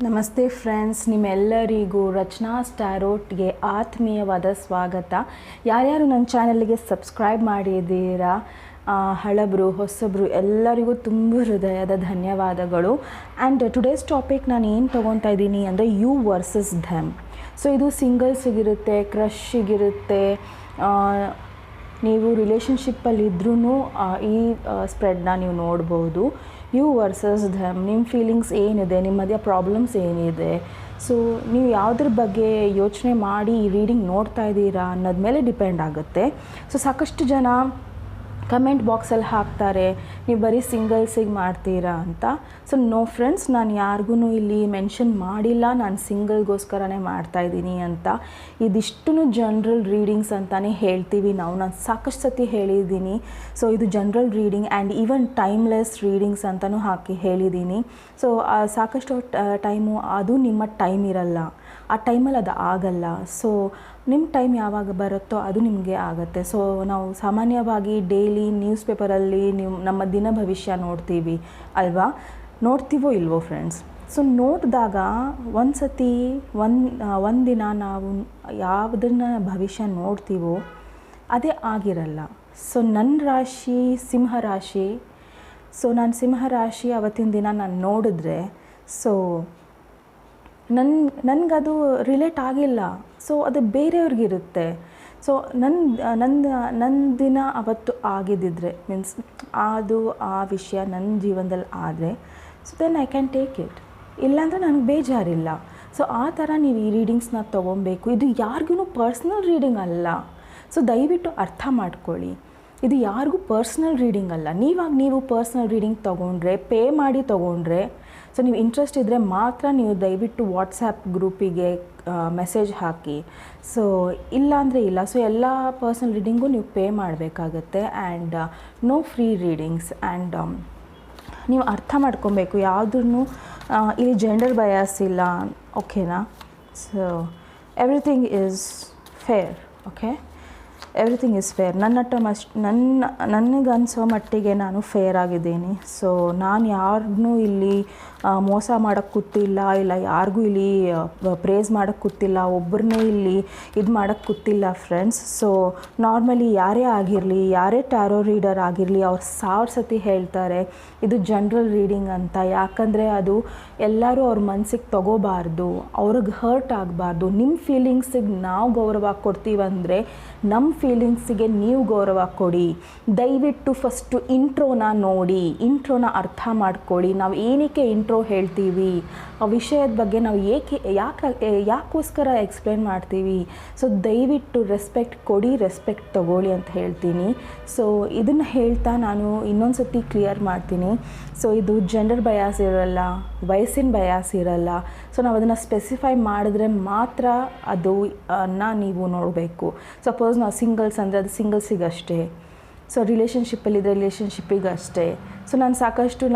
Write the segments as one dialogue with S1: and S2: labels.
S1: ನಮಸ್ತೆ ಫ್ರೆಂಡ್ಸ್, ನಿಮ್ಮೆಲ್ಲರಿಗೂ ರಚನಾಸ್ ಟ್ಯಾರೋಟ್ಗೆ ಆತ್ಮೀಯವಾದ ಸ್ವಾಗತ. ಯಾರ್ಯಾರು ನನ್ನ ಚಾನಲ್ಗೆ ಸಬ್ಸ್ಕ್ರೈಬ್ ಮಾಡಿದ್ದೀರಾ, ಹಳಬರು ಹೊಸಬರು ಎಲ್ಲರಿಗೂ ತುಂಬ ಹೃದಯದ ಧನ್ಯವಾದಗಳು. ಆ್ಯಂಡ್ ಟುಡೇಸ್ ಟಾಪಿಕ್ ನಾನು ಏನು ತೊಗೊತಾ ಇದ್ದೀನಿ ಅಂದರೆ ಯು ವರ್ಸಸ್ ಧೆಮ್. ಸೊ ಇದು ಸಿಂಗಲ್ಸಿಗಿರುತ್ತೆ, ಕ್ರಶ್ಶಿಗಿರುತ್ತೆ, ನೀವು ರಿಲೇಷನ್ಶಿಪ್ಪಲ್ಲಿದ್ರೂ ಈ ಸ್ಪ್ರೆಡ್ನ ನೀವು ನೋಡ್ಬೋದು. ಯು ವರ್ಸಸ್ ಧೆಮ್, ನಿಮ್ಮ ಫೀಲಿಂಗ್ಸ್ ಏನಿದೆ, ನಿಮ್ಮ ಮಧ್ಯ ಪ್ರಾಬ್ಲಮ್ಸ್ ಏನಿದೆ, ಸೊ ನೀವು ಯಾವುದ್ರ ಬಗ್ಗೆ ಯೋಚನೆ ಮಾಡಿ ಈ ರೀಡಿಂಗ್ ನೋಡ್ತಾ ಇದ್ದೀರಾ ಅನ್ನೋದ ಮೇಲೆ ಡಿಪೆಂಡ್ ಆಗುತ್ತೆ. ಸೊ ಸಾಕಷ್ಟು ಜನ ಕಮೆಂಟ್ ಬಾಕ್ಸಲ್ಲಿ ಹಾಕ್ತಾರೆ, ನೀವು ಬರೀ ಸಿಂಗಲ್ಸಿಗೆ ಮಾಡ್ತೀರಾ ಅಂತ. ಸೊ ನೋ ಫ್ರೆಂಡ್ಸ್, ನಾನು ಯಾರಿಗೂ ಇಲ್ಲಿ ಮೆನ್ಷನ್ ಮಾಡಿಲ್ಲ ನಾನು ಸಿಂಗಲ್ಗೋಸ್ಕರನೇ ಮಾಡ್ತಾಯಿದ್ದೀನಿ ಅಂತ. ಇದಿಷ್ಟು ಜನರಲ್ ರೀಡಿಂಗ್ಸ್ ಅಂತಲೇ ಹೇಳ್ತೀವಿ ನಾನು ಸಾಕಷ್ಟು ಸತಿ ಹೇಳಿದ್ದೀನಿ. ಸೊ ಇದು general reading and even timeless readings ಅಂತಲೂ ಹಾಕಿ ಹೇಳಿದ್ದೀನಿ. ಸೊ ಸಾಕಷ್ಟು ಟೈಮು ಅದು ನಿಮ್ಮ ಟೈಮ್ ಇರಲ್ಲ, ಆ ಟೈಮಲ್ಲಿ ಅದು ಆಗಲ್ಲ. ಸೊ ನಿಮ್ಮ ಟೈಮ್ ಯಾವಾಗ ಬರುತ್ತೋ ಅದು ನಿಮಗೆ ಆಗುತ್ತೆ. ಸೊ ನಾವು ಸಾಮಾನ್ಯವಾಗಿ ಡೈಲಿ ನ್ಯೂಸ್ ಪೇಪರಲ್ಲಿ ನಮ್ಮ ದಿನ ಭವಿಷ್ಯ ನೋಡ್ತೀವಿ ಅಲ್ವಾ, ನೋಡ್ತೀವೋ ಇಲ್ವೋ ಫ್ರೆಂಡ್ಸ್? ಸೊ ನೋಡಿದಾಗ ಒಂದು ಸತಿ ಒಂದಿನ ನಾವು ಯಾವುದನ್ನು ಭವಿಷ್ಯ ನೋಡ್ತೀವೋ ಅದೇ ಆಗಿರಲ್ಲ. ಸೊ ನನ್ನ ರಾಶಿ ಸಿಂಹರಾಶಿ. ಸೊ ನಾನು ಸಿಂಹರಾಶಿ ಅವತ್ತಿನ ದಿನ ನಾನು ನೋಡಿದ್ರೆ ಸೊ ನನಗದು ರಿಲೇಟ್ ಆಗಿಲ್ಲ. ಸೊ ಅದು ಬೇರೆಯವ್ರಿಗಿರುತ್ತೆ. ಸೊ ನನ್ನ ದಿನ ಅವತ್ತು ಆಗಿದ್ದಿದ್ರೆ ಮೀನ್ಸ್ ಅದು ಆ ವಿಷಯ ನನ್ನ ಜೀವನದಲ್ಲಿ ಆದರೆ so then I can take it, ಇಲ್ಲಾಂದರೆ ನನಗೆ ಬೇಜಾರಿಲ್ಲ. ಸೊ ಆ ಥರ ನೀವು ಈ ರೀಡಿಂಗ್ಸ್ನ ತೊಗೊಬೇಕು. ಇದು ಯಾರಿಗೂ ಪರ್ಸ್ನಲ್ ರೀಡಿಂಗ್ ಅಲ್ಲ. ಸೊ ದಯವಿಟ್ಟು ಅರ್ಥ ಮಾಡ್ಕೊಳ್ಳಿ, ಇದು ಯಾರಿಗೂ ಪರ್ಸ್ನಲ್ ರೀಡಿಂಗ್ ಅಲ್ಲ. ನೀವು ಪರ್ಸ್ನಲ್ ರೀಡಿಂಗ್ ತೊಗೊಂಡ್ರೆ, ಪೇ ಮಾಡಿ ತೊಗೊಂಡ್ರೆ, ಸೊ ನೀವು ಇಂಟ್ರೆಸ್ಟ್ ಇದ್ದರೆ ಮಾತ್ರ ನೀವು ದಯವಿಟ್ಟು ವಾಟ್ಸಾಪ್ ಗ್ರೂಪಿಗೆ ಮೆಸೇಜ್ ಹಾಕಿ. ಸೊ ಇಲ್ಲಾಂದರೆ ಇಲ್ಲ. ಸೊ ಎಲ್ಲ ಪರ್ಸ್ನಲ್ ರೀಡಿಂಗು ನೀವು ಪೇ ಮಾಡಬೇಕಾಗತ್ತೆ. And no free readings. And ನೀವು ಅರ್ಥ ಮಾಡ್ಕೊಬೇಕು, ಯಾವುದನ್ನು ಇಲ್ಲಿ ಜೆಂಡರ್ ಬಯಾಸ್ ಇಲ್ಲ, ಓಕೆನಾ? So everything is fair, okay? Everything is fair. ನನಗನ್ಸೋ ಮಟ್ಟಿಗೆ ನಾನು ಫೇರ್ ಆಗಿದ್ದೀನಿ. ಸೊ ನಾನು ಯಾರನ್ನೂ ಇಲ್ಲಿ ಮೋಸ ಮಾಡೋಕ್ಕೆ ಕೂತಿಲ್ಲ, ಇಲ್ಲ ಯಾರಿಗೂ ಇಲ್ಲಿ ಪ್ರೇಸ್ ಮಾಡೋಕ್ಕೆ ಕೂತಿಲ್ಲ, ಒಬ್ಬರನ್ನೇ ಇಲ್ಲಿ ಇದು ಮಾಡೋಕ್ಕೆ ಕೂತಿಲ್ಲ ಫ್ರೆಂಡ್ಸ್. ಸೊ ನಾರ್ಮಲಿ ಯಾರೇ ಆಗಿರಲಿ, ಯಾರೇ ಟ್ಯಾರೋ ರೀಡರ್ ಆಗಿರಲಿ, ಅವ್ರು 1000 ಸತಿ ಹೇಳ್ತಾರೆ ಇದು ಜನರಲ್ ರೀಡಿಂಗ್ ಅಂತ. ಯಾಕಂದರೆ ಅದು ಎಲ್ಲರೂ ಅವ್ರ ಮನಸ್ಸಿಗೆ ತೊಗೋಬಾರ್ದು, ಅವ್ರಿಗೆ ಹರ್ಟ್ ಆಗಬಾರ್ದು. ನಿಮ್ಮ ಫೀಲಿಂಗ್ಸಿಗೆ ನಾವು ಗೌರವ ಕೊಡ್ತೀವಂದರೆ ನಮ್ಮ ಫೀಲಿಂಗ್ಸಿಗೆ ನೀವು ಗೌರವ ಕೊಡಿ. ದಯವಿಟ್ಟು ಫಸ್ಟು ಇಂಟ್ರೋನ ನೋಡಿ, ಇಂಟ್ರೋನ ಅರ್ಥ ಮಾಡ್ಕೊಳ್ಳಿ. ನಾವು ಏನಕ್ಕೆ ಇಂಟ್ರೋ ಹೇಳ್ತೀವಿ, ಆ ವಿಷಯದ ಬಗ್ಗೆ ನಾವು ಯಾಕೋಸ್ಕರ ಎಕ್ಸ್ಪ್ಲೇನ್ ಮಾಡ್ತೀವಿ. ಸೊ ದಯವಿಟ್ಟು ರೆಸ್ಪೆಕ್ಟ್ ಕೊಡಿ, ರೆಸ್ಪೆಕ್ಟ್ ತೊಗೊಳ್ಳಿ ಅಂತ ಹೇಳ್ತೀನಿ. ಸೊ ಇದನ್ನು ಹೇಳ್ತಾ ನಾನು ಇನ್ನೊಂದು ಸತಿ ಕ್ಲಿಯರ್ ಮಾಡ್ತೀನಿ. ಸೊ ಇದು ಜೆಂಡರ್ ಬಯಾಸ್ ಇರಲ್ಲ, ವಯಸ್ಸಿನ ಬಯಾಸ್ ಇರಲ್ಲ. ಸೊ ನಾವು ಅದನ್ನು ಸ್ಪೆಸಿಫೈ ಮಾಡಿದ್ರೆ ಮಾತ್ರ ಅದು ನೀವು ನೋಡಬೇಕು. ಸಪೋಸ್ ನಾವು ಸಿಂಗಲ್ಸ್ ಅಂದರೆ ಅದು ಸಿಂಗಲ್ಸಿಗಷ್ಟೇ, ಸೊ ರಿಲೇಷನ್ಶಿಪ್ಪಲ್ಲಿದ್ದರೆ ರಿಲೇಷನ್ಶಿಪ್ಪಿಗಷ್ಟೇ. ಸೊ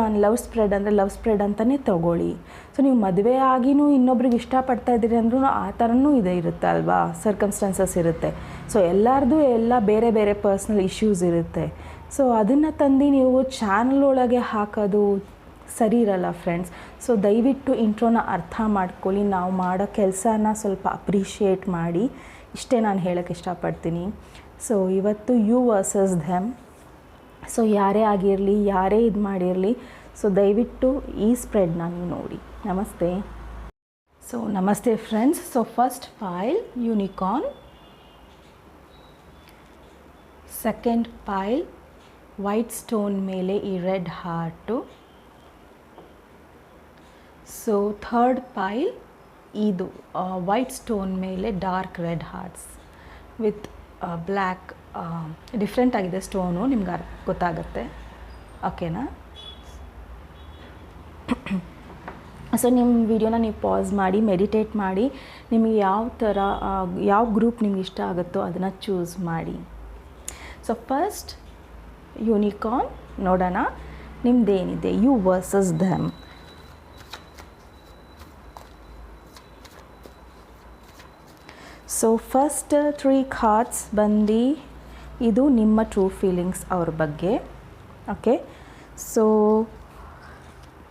S1: ನಾನು ಲವ್ ಸ್ಪ್ರೆಡ್ ಅಂದರೆ ಲವ್ ಸ್ಪ್ರೆಡ್ ಅಂತಲೇ ತೊಗೊಳ್ಳಿ. ಸೊ ನೀವು ಮದುವೆ ಆಗಿನೂ ಇನ್ನೊಬ್ರಿಗೆ ಇಷ್ಟಪಡ್ತಾ ಇದ್ದೀರಿ ಅಂದ್ರೂ ಆ ಥರನೂ ಇರುತ್ತೆ ಅಲ್ವಾ, ಸರ್ಕಮ್ಸ್ಟಾನ್ಸಸ್ ಇರುತ್ತೆ. ಸೊ ಎಲ್ಲರದ್ದು ಎಲ್ಲ ಬೇರೆ ಬೇರೆ ಪರ್ಸ್ನಲ್ ಇಶ್ಯೂಸ್ ಇರುತ್ತೆ. ಸೊ ಅದನ್ನು ತಂದು ನೀವು ಚಾನಲ್ ಒಳಗೆ ಹಾಕೋದು ಸರಿ ಇರಲ್ಲ ಫ್ರೆಂಡ್ಸ್. ಸೊ ದಯವಿಟ್ಟು ಇಂಟ್ರೋನ ಅರ್ಥ ಮಾಡ್ಕೊಳ್ಳಿ, ನಾವು ಮಾಡೋ ಕೆಲಸನ ಸ್ವಲ್ಪ ಅಪ್ರಿಷಿಯೇಟ್ ಮಾಡಿ. ಇಷ್ಟೇ ನಾನು ಹೇಳೋಕ್ಕೆ ಇಷ್ಟಪಡ್ತೀನಿ. ಸೊ ಇವತ್ತು ಯು ವರ್ಸಸ್ ಧೆಮ್. ಸೊ ಯಾರೇ ಆಗಿರಲಿ, ಯಾರೇ ಇದು ಮಾಡಿರಲಿ, ಸೊ ದಯವಿಟ್ಟು ಈ ಸ್ಪ್ರೆಡ್ನ ನೀವು ನೋಡಿ. ನಮಸ್ತೆ. ಸೊ ನಮಸ್ತೆ friends. So first pile unicorn, second pile white stone ಮೇಲೆ ಈ red heart. So third pile ಇದು ವೈಟ್ ಸ್ಟೋನ್ ಮೇಲೆ dark red hearts with black. Different ಆಗಿದೆ ಸ್ಟೋನು, ನಿಮ್ಗೆ ಗೊತ್ತಾಗುತ್ತೆ, ಓಕೆನಾ? ಸೊ ನಿಮ್ಮ ವಿಡಿಯೋನ ನೀವು ಪಾಸ್ ಮಾಡಿ ಮೆಡಿಟೇಟ್ ಮಾಡಿ, ನಿಮಗೆ ಯಾವ ಗ್ರೂಪ್ ನಿಮ್ಗೆ ಇಷ್ಟ ಆಗುತ್ತೋ ಅದನ್ನು ಚೂಸ್ ಮಾಡಿ. ಸೊ ಫಸ್ಟ್ ಯೂನಿಕಾರ್ನ್ ನೋಡೋಣ ನಿಮ್ಮದೇನಿದೆ. You versus them. So first 3 cards ಬಂದು ಇದು ನಿಮ್ಮ ಟ್ರೂ ಫೀಲಿಂಗ್ಸ್ ಅವ್ರ ಬಗ್ಗೆ, ಓಕೆ? ಸೊ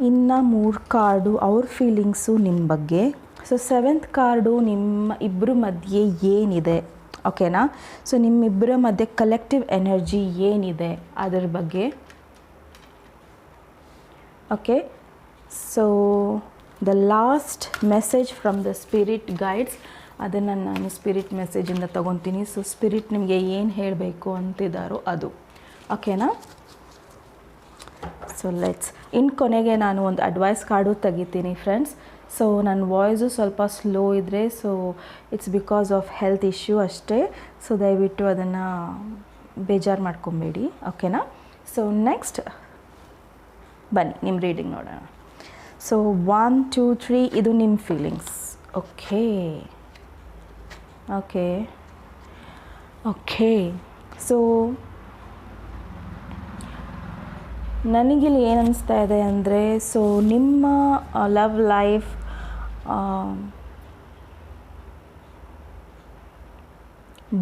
S1: ಇನ್ನು 3 ಕಾರ್ಡು ಅವ್ರ ಫೀಲಿಂಗ್ಸು ನಿಮ್ಮ ಬಗ್ಗೆ. ಸೊ 7th ಕಾರ್ಡು ನಿಮ್ಮ ಇಬ್ಬರ ಮಧ್ಯೆ ಏನಿದೆ, ಓಕೆನಾ. ಸೊ ನಿಮ್ಮಿಬ್ಬರ ಮಧ್ಯೆ ಕಲೆಕ್ಟಿವ್ ಎನರ್ಜಿ ಏನಿದೆ ಅದರ ಬಗ್ಗೆ. Okay, so the last message from the spirit guides, ಅದನ್ನು ನಾನು ಸ್ಪಿರಿಟ್ ಮೆಸೇಜಿಂದ ತೊಗೊತೀನಿ. ಸೊ ಸ್ಪಿರಿಟ್ ನಿಮಗೆ ಏನು ಹೇಳಬೇಕು ಅಂತಿದ್ದಾರೋ ಅದು, ಓಕೆನಾ. ಸೊ ಲೆಟ್ಸ್ ಕೊನೆಗೆ ನಾನು ಒಂದು ಅಡ್ವೈಸ್ ಕಾರ್ಡು ತೆಗಿತೀನಿ ಫ್ರೆಂಡ್ಸ್. ಸೊ ನನ್ನ ವಾಯ್ಸು ಸ್ವಲ್ಪ ಸ್ಲೋ ಇದ್ದರೆ so it's because of health issue ಅಷ್ಟೇ. ಸೊ ದಯವಿಟ್ಟು ಅದನ್ನು ಬೇಜಾರು ಮಾಡ್ಕೊಬೇಡಿ, ಓಕೆನಾ. ಸೊ ನೆಕ್ಸ್ಟ್ ಬನ್ನಿ ನಿಮ್ಮ ರೀಡಿಂಗ್ ನೋಡೋಣ. ಸೊ 1 2 3 ಇದು ನಿಮ್ಮ feelings. Okay okay okay so ನನಗಿಲ್ಲಿ ಏನು ಅನ್ನಿಸ್ತಾ ಇದೆ ಅಂದರೆ, ಸೊ ನಿಮ್ಮ ಲವ್ ಲೈಫ್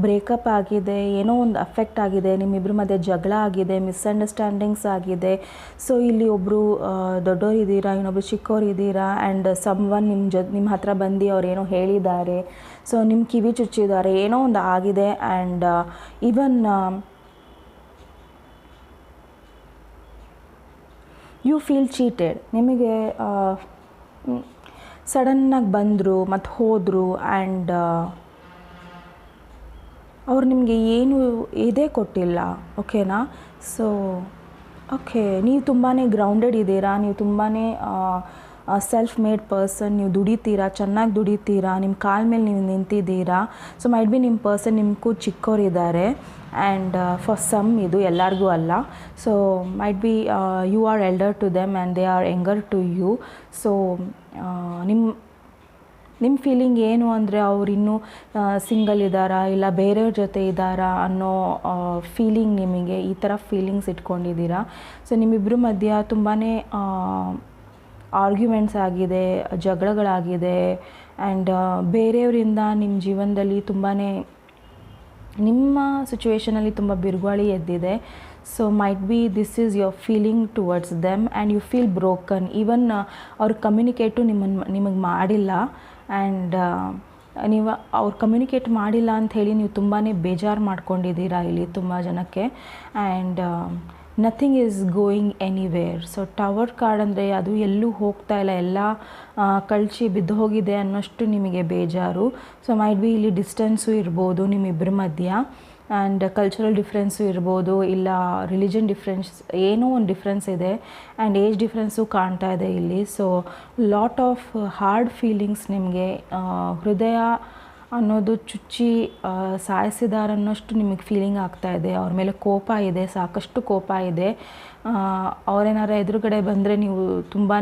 S1: ಬ್ರೇಕಪ್ ಆಗಿದೆ, ಏನೋ ಒಂದು ಅಫೆಕ್ಟ್ ಆಗಿದೆ, ನಿಮ್ಮಿಬ್ಬರ ಮಧ್ಯೆ ಜಗಳ ಆಗಿದೆ, ಮಿಸ್ಅಂಡರ್ಸ್ಟ್ಯಾಂಡಿಂಗ್ಸ್ ಆಗಿದೆ. ಸೊ ಇಲ್ಲಿ ಒಬ್ಬರು ದೊಡ್ಡೋರು ಇದ್ದೀರಾ, ಇನ್ನೊಬ್ರು ಚಿಕ್ಕವ್ರು ಇದ್ದೀರಾ, ಆ್ಯಂಡ್ ಸಮ್ವನ್ ನಿಮ್ಮ ಹತ್ರ ಬಂದು ಅವ್ರು ಏನೋ ಹೇಳಿದ್ದಾರೆ, ಸೊ ನಿಮ್ಮ ಕಿವಿ ಚುಚ್ಚಿದ್ದಾರೆ, ಏನೋ ಒಂದು ಆಗಿದೆ. And even you feel cheated. ನಿಮಗೆ ಸಡನ್ನಾಗಿ ಬಂದರು ಮತ್ತು ಹೋದರು, ಆ್ಯಂಡ್ ಅವ್ರು ನಿಮಗೆ ಏನು ಇದೇ ಕೊಟ್ಟಿಲ್ಲ, ಓಕೆನಾ. ಸೊ ಓಕೆ, ನೀವು ತುಂಬಾ ಗ್ರೌಂಡೆಡ್ ಇದ್ದೀರಾ, ನೀವು ತುಂಬಾ ಸೆಲ್ಫ್ ಮೇಡ್ ಪರ್ಸನ್, ನೀವು ದುಡಿತೀರಾ, ಚೆನ್ನಾಗಿ ದುಡಿತೀರಾ, ನಿಮ್ಮ ಕಾಲ ಮೇಲೆ ನೀವು ನಿಂತಿದ್ದೀರಾ. ಸೊ ಮೈಟ್ ಬಿ ನಿಮ್ಮ ಪರ್ಸನ್ ನಿಮಗೂ ಚಿಕ್ಕವರಿದ್ದಾರೆ, ಆ್ಯಂಡ್ ಫಾರ್ ಸಮ್ ಇದು ಎಲ್ಲರಿಗೂ ಅಲ್ಲ. So might be you are elder to them and they are younger to you. So ನಿಮ್ಮ ಫೀಲಿಂಗ್ ಏನು ಅಂದರೆ ಅವ್ರು ಇನ್ನೂ ಸಿಂಗಲ್ ಇದ್ದಾರಾ ಇಲ್ಲ ಬೇರೆಯವ್ರ ಜೊತೆ ಇದ್ದಾರಾ ಅನ್ನೋ ಫೀಲಿಂಗ್, ನಿಮಗೆ ಈ ಥರ ಫೀಲಿಂಗ್ಸ್ ಇಟ್ಕೊಂಡಿದ್ದೀರಾ. ಸೊ ನಿಮ್ಮಿಬ್ಬರ ಮಧ್ಯ ತುಂಬಾ ಆರ್ಗ್ಯುಮೆಂಟ್ಸ್ ಆಗಿದೆ, ಜಗಳಗಳಾಗಿದೆ, ಆ್ಯಂಡ್ ಬೇರೆಯವರಿಂದ ನಿಮ್ಮ ಜೀವನದಲ್ಲಿ ತುಂಬಾ ನಿಮ್ಮ ಸಿಚುವೇಷನಲ್ಲಿ ತುಂಬ ಬಿರುಗಾಳಿ ಎದ್ದಿದೆ. So might be this is your feeling towards them and you feel broken. Even ಅವ್ರು ಕಮ್ಯುನಿಕೇಟು ನಿಮಗೆ ಮಾಡಿಲ್ಲ, ಆ್ಯಂಡ್ ನೀವು ಅವ್ರು ಕಮ್ಯುನಿಕೇಟ್ ಮಾಡಿಲ್ಲ ಅಂಥೇಳಿ ನೀವು ತುಂಬಾ ಬೇಜಾರು ಮಾಡ್ಕೊಂಡಿದ್ದೀರಾ ಇಲ್ಲಿ ತುಂಬ ಜನಕ್ಕೆ. And nothing is going anywhere. So tower card ಅಂದರೆ ಅದು ಎಲ್ಲೂ ಹೋಗ್ತಾ ಇಲ್ಲ, ಎಲ್ಲ ಕಳಚಿ ಬಿದ್ದು ಹೋಗಿದೆ ಅನ್ನೋಷ್ಟು ನಿಮಗೆ ಬೇಜಾರು. ಸೊ ಮೈಟ್ ಬಿ ಇಲ್ಲಿ ಡಿಸ್ಟೆನ್ಸು ಇರ್ಬೋದು ನಿಮ್ಮಿಬ್ಬರ ಮಧ್ಯ, ಆ್ಯಂಡ್ ಕಲ್ಚರಲ್ ಡಿಫ್ರೆನ್ಸು ಇರ್ಬೋದು, ಇಲ್ಲ ರಿಲಿಜನ್ ಡಿಫ್ರೆನ್ಸ್, ಏನೋ ಒಂದು ಡಿಫ್ರೆನ್ಸ್ ಇದೆ, ಆ್ಯಂಡ್ ಏಜ್ ಡಿಫ್ರೆನ್ಸು ಕಾಣ್ತಾ ಇದೆ ಇಲ್ಲಿ. So lot of hard feelings, ನಿಮಗೆ ಹೃದಯ ಅನ್ನೋದು ಚುಚ್ಚಿ ಸಾಯಿಸಿದ್ದಾರೆ ಅನ್ನೋಷ್ಟು ನಿಮಗೆ ಫೀಲಿಂಗ್ ಆಗ್ತಾಯಿದೆ. ಅವ್ರ ಮೇಲೆ ಕೋಪ ಇದೆ, ಸಾಕಷ್ಟು ಕೋಪ ಇದೆ. ಅವರೇನಾರ ಎದುರುಗಡೆ ಬಂದರೆ ನೀವು ತುಂಬಾ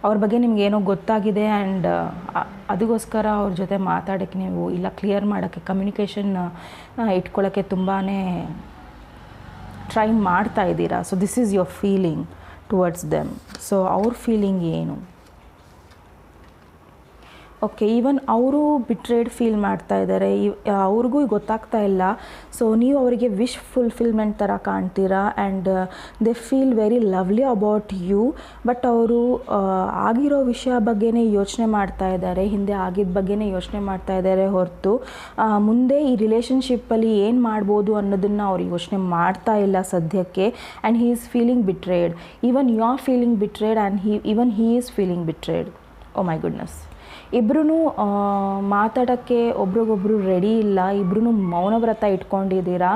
S1: ಅವ್ರ ಬಗ್ಗೆ ನಿಮ್ಗೆ ಏನೋ ಗೊತ್ತಾಗಿದೆ, ಆ್ಯಂಡ್ ಅದಕ್ಕೋಸ್ಕರ ಅವ್ರ ಜೊತೆ ಮಾತಾಡೋಕ್ಕೆ ನೀವು ಇಲ್ಲ ಕ್ಲಿಯರ್ ಮಾಡೋಕ್ಕೆ, ಕಮ್ಯುನಿಕೇಷನ್ ಇಟ್ಕೊಳ್ಳೋಕ್ಕೆ ತುಂಬಾ ಟ್ರೈ ಮಾಡ್ತಾ ಇದ್ದೀರಾ. So this is your feeling towards them. So ಅವ್ರ ಫೀಲಿಂಗ್ ಏನು? ಓಕೆ, ಈವನ್ ಅವರು ಬಿಟ್ರೇಡ್ ಫೀಲ್ ಮಾಡ್ತಾ ಇದ್ದಾರೆ, ಅವ್ರಿಗೂ ಗೊತ್ತಾಗ್ತಾ ಇಲ್ಲ. ಸೊ ನೀವು ಅವರಿಗೆ ವಿಶ್ ಫುಲ್ಫಿಲ್ಮೆಂಟ್ ಥರ ಕಾಣ್ತೀರಾ, and they feel very lovely about you. But ಅವರು ಆಗಿರೋ ವಿಷಯ ಬಗ್ಗೆನೇ ಯೋಚನೆ ಮಾಡ್ತಾ ಇದ್ದಾರೆ, ಹಿಂದೆ ಆಗಿದ್ದ ಬಗ್ಗೆನೇ ಯೋಚನೆ ಮಾಡ್ತಾ ಇದ್ದಾರೆ ಹೊರತು ಮುಂದೆ ಈ ರಿಲೇಷನ್ಶಿಪ್ಪಲ್ಲಿ ಏನು ಮಾಡ್ಬೋದು ಅನ್ನೋದನ್ನು ಅವ್ರು ಯೋಚನೆ ಮಾಡ್ತಾ ಇಲ್ಲ ಸದ್ಯಕ್ಕೆ. And he is feeling betrayed. Even you are feeling betrayed, and he is feeling betrayed. Oh my goodness. ಇಬ್ಬರೂ ಮಾತಾಡೋಕ್ಕೆ ಒಬ್ರಿಗೊಬ್ರು ರೆಡಿ ಇಲ್ಲ, ಇಬ್ಬರೂ ಮೌನವ್ರತ ಇಟ್ಕೊಂಡಿದ್ದೀರಾ.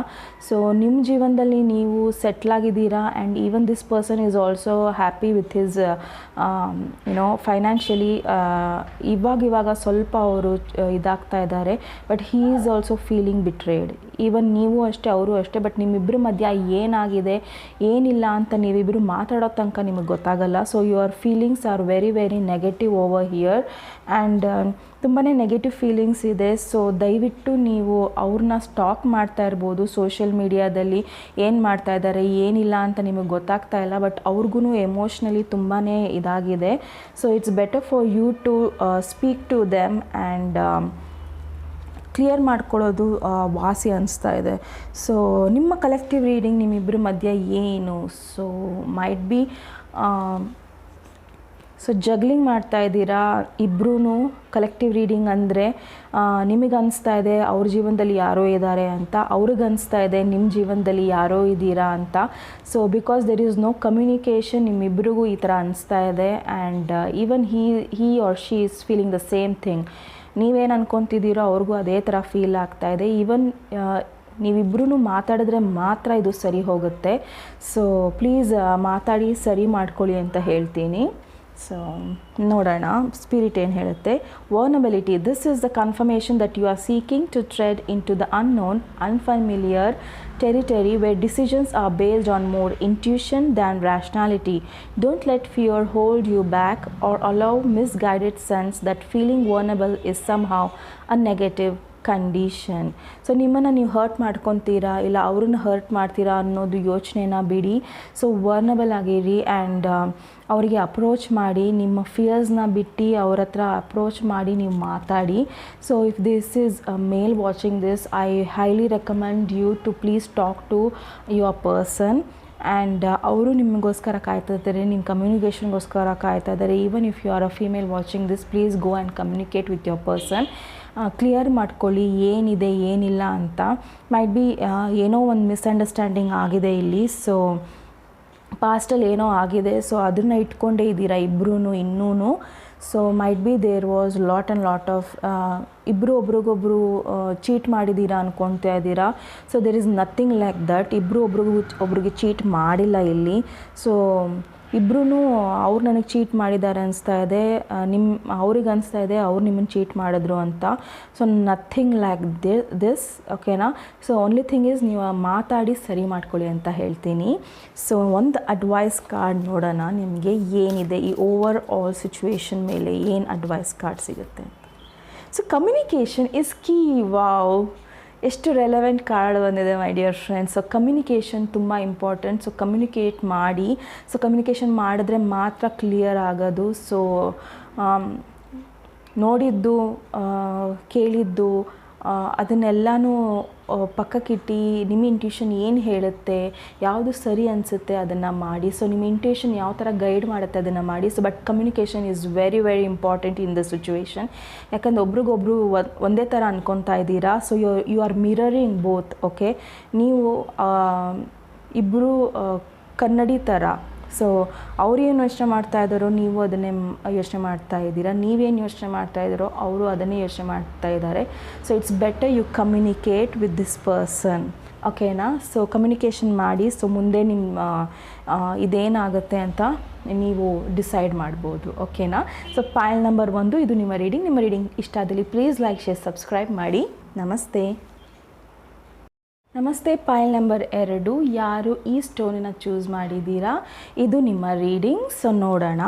S1: ಸೊ ನಿಮ್ಮ ಜೀವನದಲ್ಲಿ ನೀವು ಸೆಟ್ಲಾಗಿದ್ದೀರಾ, and even this person is also happy with his financially. ಇವಾಗ ಸ್ವಲ್ಪ ಅವರು ಇದಾಗ್ತಾ ಇದ್ದಾರೆ, but he is also feeling betrayed. Even ನೀವು ಅಷ್ಟೇ, ಅವರು ಅಷ್ಟೇ. ಬಟ್ ನಿಮ್ಮಿಬ್ಬರ ಮಧ್ಯ ಏನಾಗಿದೆ ಏನಿಲ್ಲ ಅಂತ ನೀವಿಬ್ಬರು ಮಾತಾಡೋ ತನಕ ನಿಮಗೆ ಗೊತ್ತಾಗಲ್ಲ. So your feelings are very very negative over here, and ತುಂಬಾ ನೆಗೆಟಿವ್ ಫೀಲಿಂಗ್ಸ್ ಇದೆ. ಸೊ ದಯವಿಟ್ಟು ನೀವು ಅವ್ರನ್ನ ಸ್ಟಾಕ್ ಮಾಡ್ತಾ ಇರ್ಬೋದು ಸೋಷಿಯಲ್ ಮೀಡಿಯಾದಲ್ಲಿ, ಏನು ಮಾಡ್ತಾ ಇದ್ದಾರೆ ಏನಿಲ್ಲ ಅಂತ ನಿಮಗೆ ಗೊತ್ತಾಗ್ತಾ ಇಲ್ಲ. ಬಟ್ ಅವ್ರಿಗೂ ಎಮೋಷ್ನಲಿ ತುಂಬಾ ಇದಾಗಿದೆ. So it's better for you to speak to them and clear ಮಾಡ್ಕೊಳ್ಳೋದು ವಾಸಿ ಅನಿಸ್ತಾ ಇದೆ. ಸೊ ನಿಮ್ಮ ಕಲೆಕ್ಟಿವ್ ರೀಡಿಂಗ್ ನಿಮ್ಮಿಬ್ಬರ ಮಧ್ಯೆ ಏನು? So might B so juggling ಮಾಡ್ತಾ ಇದ್ದೀರಾ ಇಬ್ಬರೂ. ಕಲೆಕ್ಟಿವ್ ರೀಡಿಂಗ್ ಅಂದರೆ ನಿಮಗೆ ಅನಿಸ್ತಾ ಇದೆ ಅವ್ರ ಜೀವನದಲ್ಲಿ ಯಾರೋ ಇದ್ದಾರೆ ಅಂತ, ಅವ್ರಿಗೆ ಅನಿಸ್ತಾ ಇದೆ ನಿಮ್ಮ ಜೀವನದಲ್ಲಿ ಯಾರೋ ಇದ್ದೀರಾ ಅಂತ. So because there is no communication, ನಿಮ್ಮಿಬ್ಬರಿಗೂ ಈ ಥರ ಅನಿಸ್ತಾ ಇದೆ. And even he or she is feeling the same thing. ನೀವೇನು ಅನ್ಕೊತಿದ್ದೀರೋ ಅವ್ರಿಗೂ ಅದೇ ಥರ ಫೀಲ್ ಆಗ್ತಾ ಇದೆ. ಈವನ್ ನೀವಿಬ್ಬರೂ ಮಾತಾಡಿದ್ರೆ ಮಾತ್ರ ಇದು ಸರಿ ಹೋಗುತ್ತೆ. ಸೊ ಪ್ಲೀಸ್ ಮಾತಾಡಿ ಸರಿ ಮಾಡ್ಕೊಳ್ಳಿ ಅಂತ ಹೇಳ್ತೀನಿ. ಸೊ ನೋಡೋಣ ಸ್ಪಿರಿಟ್ ಏನು ಹೇಳುತ್ತೆ. Vulnerability, this is the confirmation that you are seeking to tread into the unknown, unfamiliar territory where decisions are based on more intuition than rationality. Don't let fear hold you back or allow misguided sense that feeling vulnerable is somehow a negative condition. So ನಿಮ್ಮನ್ನು ನೀವು hurt ಮಾಡ್ಕೊತೀರಾ ಇಲ್ಲ ಅವ್ರನ್ನ hurt ಮಾಡ್ತೀರಾ ಅನ್ನೋದು ಯೋಚನೆನ ಬಿಡಿ. So ವರ್ನಬಲ್ ಆಗಿರಿ and ಅವರಿಗೆ approach ಮಾಡಿ, ನಿಮ್ಮ ಫಿಯರ್ಸ್ನ ಬಿಟ್ಟು ಅವ್ರ ಹತ್ರ ಅಪ್ರೋಚ್ ಮಾಡಿ ನೀವು ಮಾತಾಡಿ. So if this is male watching this, I highly recommend you to please talk to your person. And ಅವರು ನಿಮಗೋಸ್ಕರ ಕಾಯ್ತಾ ಇದ್ದಾರೆ, ನಿಮ್ಮ ಕಮ್ಯುನಿಕೇಷನ್ಗೋಸ್ಕರ ಕಾಯ್ತಾ ಇದ್ದಾರೆ. Even if you are a female watching this, please go and communicate with your person. Clear ಮಾಡ್ಕೊಳ್ಳಿ ಏನಿದೆ ಏನಿಲ್ಲ ಅಂತ. ಮೈಟ್ ಬಿ ಏನೋ ಒಂದು ಮಿಸ್ಅಂಡರ್ಸ್ಟ್ಯಾಂಡಿಂಗ್ ಆಗಿದೆ ಇಲ್ಲಿ. ಸೊ ಪಾಸ್ಟಲ್ಲಿ ಏನೋ ಆಗಿದೆ, ಸೊ ಅದನ್ನು ಇಟ್ಕೊಂಡೇ ಇದ್ದೀರಾ ಇಬ್ಬರೂ ಇನ್ನೂ. So might be there was lot and lot of ಇಬ್ಬರು ಒಬ್ರಿಗೊಬ್ರು ಚೀಟ್ ಮಾಡಿದ್ದೀರಾ ಅಂದ್ಕೊಳ್ತಾ ಇದ್ದೀರಾ. So there is nothing like that. ಇಬ್ಬರು ಒಬ್ರಿಗೆ ಚೀಟ್ ಮಾಡಿಲ್ಲ ಇಲ್ಲಿ. ಸೊ ಇಬ್ಬರೂ ಅವ್ರು ನನಗೆ ಚೀಟ್ ಮಾಡಿದ್ದಾರೆ ಅನಿಸ್ತಾ ಇದೆ, ಅವ್ರಿಗೆ ಅನಿಸ್ತಾ ಇದೆ ಅವ್ರು ನಿಮ್ಮನ್ನು ಚೀಟ್ ಮಾಡಿದ್ರು ಅಂತ. ಸೊ ನಥಿಂಗ್ ಲೈಕ್ ದಿಸ್, ಓಕೆನಾ. ಸೊ ಓನ್ಲಿ ಥಿಂಗ್ ಈಸ್ ನೀವು ಮಾತಾಡಿ ಸರಿ ಮಾಡ್ಕೊಳ್ಳಿ ಅಂತ ಹೇಳ್ತೀನಿ. ಸೊ ಒಂದು ಅಡ್ವೈಸ್ ಕಾರ್ಡ್ ನೋಡೋಣ ನಿಮಗೆ ಏನಿದೆ ಈ ಓವರ್ ಆಲ್ ಸಿಚುವೇಶನ್ ಮೇಲೆ ಏನು ಅಡ್ವೈಸ್ ಕಾರ್ಡ್ ಸಿಗುತ್ತೆ ಅಂತ. So communication is key. Wow, ಎಷ್ಟು ರೆಲೆವೆಂಟ್ ಕಾರ್ಡ್ ಬಂದಿದೆ ಮೈ ಡಿಯರ್ ಫ್ರೆಂಡ್ಸ್. ಸೊ ಕಮ್ಯುನಿಕೇಷನ್ ತುಂಬ ಇಂಪಾರ್ಟೆಂಟ್. ಸೊ ಕಮ್ಯುನಿಕೇಟ್ ಮಾಡಿ. ಸೊ ಕಮ್ಯುನಿಕೇಷನ್ ಮಾಡಿದ್ರೆ ಮಾತ್ರ ಕ್ಲಿಯರ್ ಆಗೋದು. ಸೊ ನೋಡಿದ್ದು ಕೇಳಿದ್ದು ಅದನ್ನೆಲ್ಲನೂ ಪಕ್ಕಕ್ಕಿಟ್ಟು ನಿಮ್ಮ ಇಂಟ್ಯೂಷನ್ ಏನು ಹೇಳುತ್ತೆ, ಯಾವುದು ಸರಿ ಅನಿಸುತ್ತೆ ಅದನ್ನು ಮಾಡಿ. ಸೊ ನಿಮ್ಮ ಇಂಟ್ಯೂಷನ್ ಯಾವ ಥರ ಗೈಡ್ ಮಾಡುತ್ತೆ ಅದನ್ನು ಮಾಡಿ. So but communication is very very important in the situation. ಯಾಕಂದರೆ ಒಬ್ರಿಗೊಬ್ರು ಒಂದೇ ಥರ ಅಂದ್ಕೊತಾ ಇದ್ದೀರಾ. So you are mirroring both. Okay, ನೀವು ಇಬ್ಬರು ಕನ್ನಡಿ ಥರ. ಸೊ ಅವ್ರೇನು ಯೋಚನೆ ಮಾಡ್ತಾ ಇದ್ದಾರೋ ನೀವು ಅದನ್ನೇ ಯೋಚನೆ ಮಾಡ್ತಾ ಇದ್ದೀರಾ, ನೀವೇನು ಯೋಚನೆ ಮಾಡ್ತಾ ಇದ್ದಾರೋ ಅವರು ಅದನ್ನೇ ಯೋಚನೆ ಮಾಡ್ತಾ ಇದ್ದಾರೆ. So it's better you communicate with this person, ಓಕೆನಾ. ಸೊ ಕಮ್ಯುನಿಕೇಷನ್ ಮಾಡಿ. ಸೊ ಮುಂದೆ ನಿಮ್ಮ ಇದೇನಾಗುತ್ತೆ ಅಂತ ನೀವು ಡಿಸೈಡ್ ಮಾಡ್ಬೋದು, ಓಕೆನಾ. ಸೊ ಫೈಲ್ ನಂಬರ್ 1 ಇದು ನಿಮ್ಮ ರೀಡಿಂಗ್. ನಿಮ್ಮ ರೀಡಿಂಗ್ ಇಷ್ಟ ಆದಲ್ಲಿ ಪ್ಲೀಸ್ ಲೈಕ್, ಶೇರ್, ಸಬ್ಸ್ಕ್ರೈಬ್ ಮಾಡಿ. ನಮಸ್ತೆ. ನಮಸ್ತೆ. ಫೈಲ್ ನಂಬರ್ 2, ಯಾರು ಈ ಸ್ಟೋನನ್ನು ಚೂಸ್ ಮಾಡಿದ್ದೀರಾ, ಇದು ನಿಮ್ಮ ರೀಡಿಂಗ್. ಸೊ ನೋಡೋಣ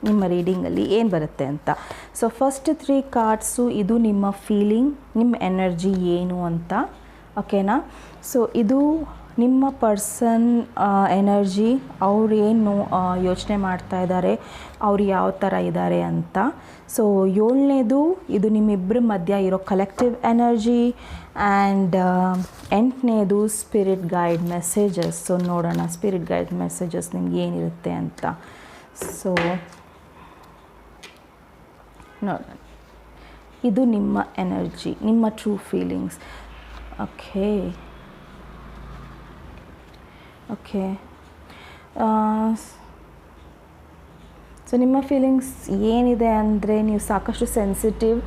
S1: ನಿಮ್ಮ ರೀಡಿಂಗಲ್ಲಿ ಏನು ಬರುತ್ತೆ ಅಂತ. ಸೊ ಫಸ್ಟ್ 3 ಕಾರ್ಡ್ಸು ಇದು ನಿಮ್ಮ ಫೀಲಿಂಗ್, ನಿಮ್ಮ ಎನರ್ಜಿ ಏನು ಅಂತ, ಓಕೆನಾ. ಸೊ ಇದು ನಿಮ್ಮ ಪರ್ಸನ್ ಎನರ್ಜಿ, ಅವ್ರು ಏನು ಯೋಚನೆ ಮಾಡ್ತಾ ಇದ್ದಾರೆ, ಅವ್ರು ಯಾವ ಥರ ಇದ್ದಾರೆ ಅಂತ. ಸೊ 7ನೇದು ಇದು ನಿಮ್ಮಿಬ್ಬರ ಮಧ್ಯ ಇರೋ ಕಲೆಕ್ಟಿವ್ ಎನರ್ಜಿ. ಆ್ಯಂಡ್ 8ನೇದು ಸ್ಪಿರಿಟ್ ಗೈಡ್ ಮೆಸೇಜಸ್. ಸೊ ನೋಡೋಣ ಸ್ಪಿರಿಟ್ ಗೈಡ್ ಮೆಸೇಜಸ್ ನಿಮ್ಗೆ ಏನಿರುತ್ತೆ ಅಂತ. ಸೊ ನೋಡೋಣ, ಇದು ನಿಮ್ಮ ಎನರ್ಜಿ, ನಿಮ್ಮ true feelings. Okay okay so ನಿಮ್ಮ ಫೀಲಿಂಗ್ಸ್ ಏನಿದೆ ಅಂದರೆ ನೀವು ಸಾಕಷ್ಟು ಸೆನ್ಸಿಟಿವ್.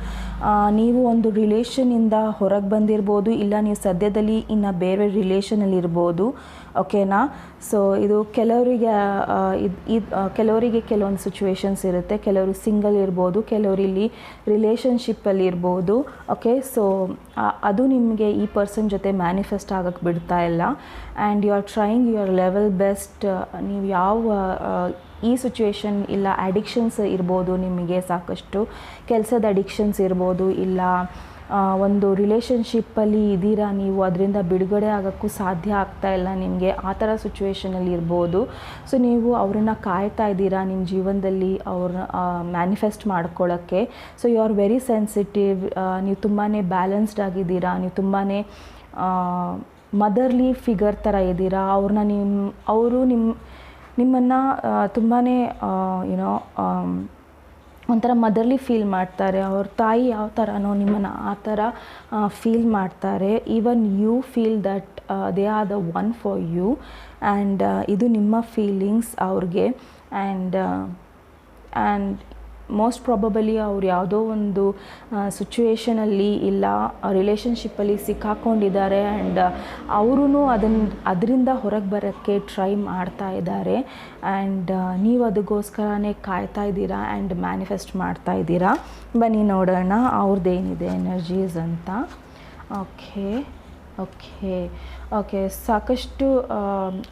S1: ನೀವು ಒಂದು ರಿಲೇಷನಿಂದ ಹೊರಗೆ ಬಂದಿರ್ಬೋದು, ಇಲ್ಲ ನೀವು ಸದ್ಯದಲ್ಲಿ ಇನ್ನು ಬೇರೆ ರಿಲೇಷನಲ್ಲಿರ್ಬೋದು, ಓಕೆನಾ. ಸೊ ಇದು ಕೆಲವರಿಗೆ ಕೆಲವೊಂದು ಸಿಚುವೇಶನ್ಸ್ ಇರುತ್ತೆ. ಕೆಲವರು ಸಿಂಗಲ್ ಇರ್ಬೋದು, ಕೆಲವರು ಇಲ್ಲಿ ರಿಲೇಷನ್ಶಿಪ್ಪಲ್ಲಿ ಇರ್ಬೋದು, ಓಕೆ. ಸೊ ಅದು ನಿಮಗೆ ಈ ಪರ್ಸನ್ ಜೊತೆ ಮ್ಯಾನಿಫೆಸ್ಟ್ ಆಗೋಕ್ಕೆ ಬಿಡ್ತಾ ಇಲ್ಲ. And you are trying your level best. ನೀವು ಯಾವ ಈ ಸಿಚುವೇಶನ್ ಇಲ್ಲ ಅಡಿಕ್ಷನ್ಸ್ ಇರ್ಬೋದು, ನಿಮಗೆ ಸಾಕಷ್ಟು ಕೆಲಸದ ಅಡಿಕ್ಷನ್ಸ್ ಇರ್ಬೋದು, ಇಲ್ಲ ಒಂದು ರಿಲೇಷನ್ಶಿಪ್ಪಲ್ಲಿ ಇದ್ದೀರಾ ನೀವು, ಅದರಿಂದ ಬಿಡುಗಡೆ ಆಗೋಕ್ಕೂ ಸಾಧ್ಯ ಆಗ್ತಾ ಇಲ್ಲ ನಿಮಗೆ, ಆ ಥರ ಸಿಚುವೇಷನಲ್ಲಿ ಇರ್ಬೋದು. ಸೊ ನೀವು ಅವ್ರನ್ನ ಕಾಯ್ತಾ ಇದ್ದೀರಾ ನಿಮ್ಮ ಜೀವನದಲ್ಲಿ ಅವ್ರನ್ನ ಮ್ಯಾನಿಫೆಸ್ಟ್ ಮಾಡ್ಕೊಳ್ಳೋಕ್ಕೆ. So you are very sensitive. ನೀವು ತುಂಬಾ ಬ್ಯಾಲೆನ್ಸ್ಡ್ ಆಗಿದ್ದೀರಾ, ನೀವು ತುಂಬಾ ಮದರ್ಲಿ ಫಿಗರ್ ಥರ ಇದ್ದೀರಾ. ಅವರು ನಿಮ್ಮನ್ನು ತುಂಬಾ ಯುನೋ ಒಂಥರ ಮದರ್ಲಿ ಫೀಲ್ ಮಾಡ್ತಾರೆ. ಅವ್ರ ತಾಯಿ ಯಾವ ಥರನೋ ನಿಮ್ಮನ್ನು ಆ ಥರ ಫೀಲ್ ಮಾಡ್ತಾರೆ. Even you feel that they are the one for you. And ಇದು ನಿಮ್ಮ ಫೀಲಿಂಗ್ಸ್ ಅವ್ರಿಗೆ. ಆ್ಯಂಡ್ ಮೋಸ್ಟ್ ಪ್ರಾಬಬಲಿ ಅವ್ರು ಯಾವುದೋ ಒಂದು ಸಿಚುವೇಷನಲ್ಲಿ ಇಲ್ಲ ರಿಲೇಷನ್ಶಿಪ್ಪಲ್ಲಿ ಸಿಕ್ಕಾಕೊಂಡಿದ್ದಾರೆ. ಆ್ಯಂಡ್ ಅವರೂ ಅದರಿಂದ ಹೊರಗೆ ಬರೋಕ್ಕೆ ಟ್ರೈ ಮಾಡ್ತಾ ಇದ್ದಾರೆ. ಆ್ಯಂಡ್ ನೀವು ಅದಕ್ಕೋಸ್ಕರನೇ ಕಾಯ್ತಾ ಇದ್ದೀರಾ ಆ್ಯಂಡ್ ಮ್ಯಾನಿಫೆಸ್ಟ್ ಮಾಡ್ತಾ ಇದ್ದೀರಾ. ಬನ್ನಿ ನೋಡೋಣ ಅವ್ರದ್ದೇನಿದೆ ಎನರ್ಜೀಸ್ ಅಂತ. ಓಕೆ ಸಾಕಷ್ಟು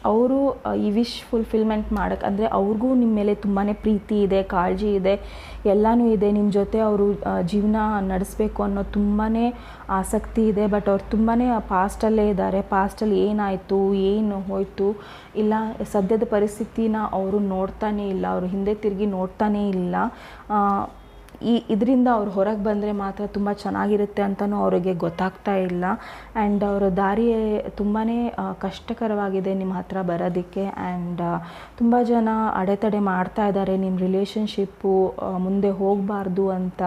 S1: ಅವರು ಈ ವಿಶ್ ಫುಲ್ಫಿಲ್ಮೆಂಟ್ ಮಾಡೋಕ್ಕೆ, ಅಂದರೆ ಅವ್ರಿಗೂ ನಿಮ್ಮ ಮೇಲೆ ತುಂಬಾ ಪ್ರೀತಿ ಇದೆ, ಕಾಳಜಿ ಇದೆ, ಎಲ್ಲನೂ ಇದೆ. ನಿಮ್ಮ ಜೊತೆ ಅವರು ಜೀವನ ನಡೆಸಬೇಕು ಅನ್ನೋ ತುಂಬಾ ಆಸಕ್ತಿ ಇದೆ. ಬಟ್ ಅವ್ರು ತುಂಬಾ ಪಾಸ್ಟಲ್ಲೇ ಇದ್ದಾರೆ. ಪಾಸ್ಟಲ್ಲಿ ಏನಾಯಿತು, ಏನು ಹೋಯಿತು, ಇಲ್ಲ ಸದ್ಯದ ಪರಿಸ್ಥಿತಿನ ಅವರು ನೋಡ್ತಾನೇ ಇಲ್ಲ, ಅವರು ಹಿಂದೆ ತಿರುಗಿ ನೋಡ್ತಾನೇ ಇಲ್ಲ. ಇದರಿಂದ ಅವ್ರು ಹೊರಗೆ ಬಂದರೆ ಮಾತ್ರ ತುಂಬ ಚೆನ್ನಾಗಿರುತ್ತೆ ಅಂತಲೂ ಅವರಿಗೆ ಗೊತ್ತಾಗ್ತಾ ಇಲ್ಲ. ಆ್ಯಂಡ್ ಅವರ ದಾರಿ ತುಂಬಾ ಕಷ್ಟಕರವಾಗಿದೆ ನಿಮ್ಮ ಹತ್ರ ಬರೋದಕ್ಕೆ. ಆ್ಯಂಡ್ ತುಂಬ ಜನ ಅಡೆತಡೆ ಮಾಡ್ತಾ ಇದ್ದಾರೆ ನಿಮ್ಮ ರಿಲೇಷನ್ಶಿಪ್ಪು ಮುಂದೆ ಹೋಗಬಾರ್ದು ಅಂತ.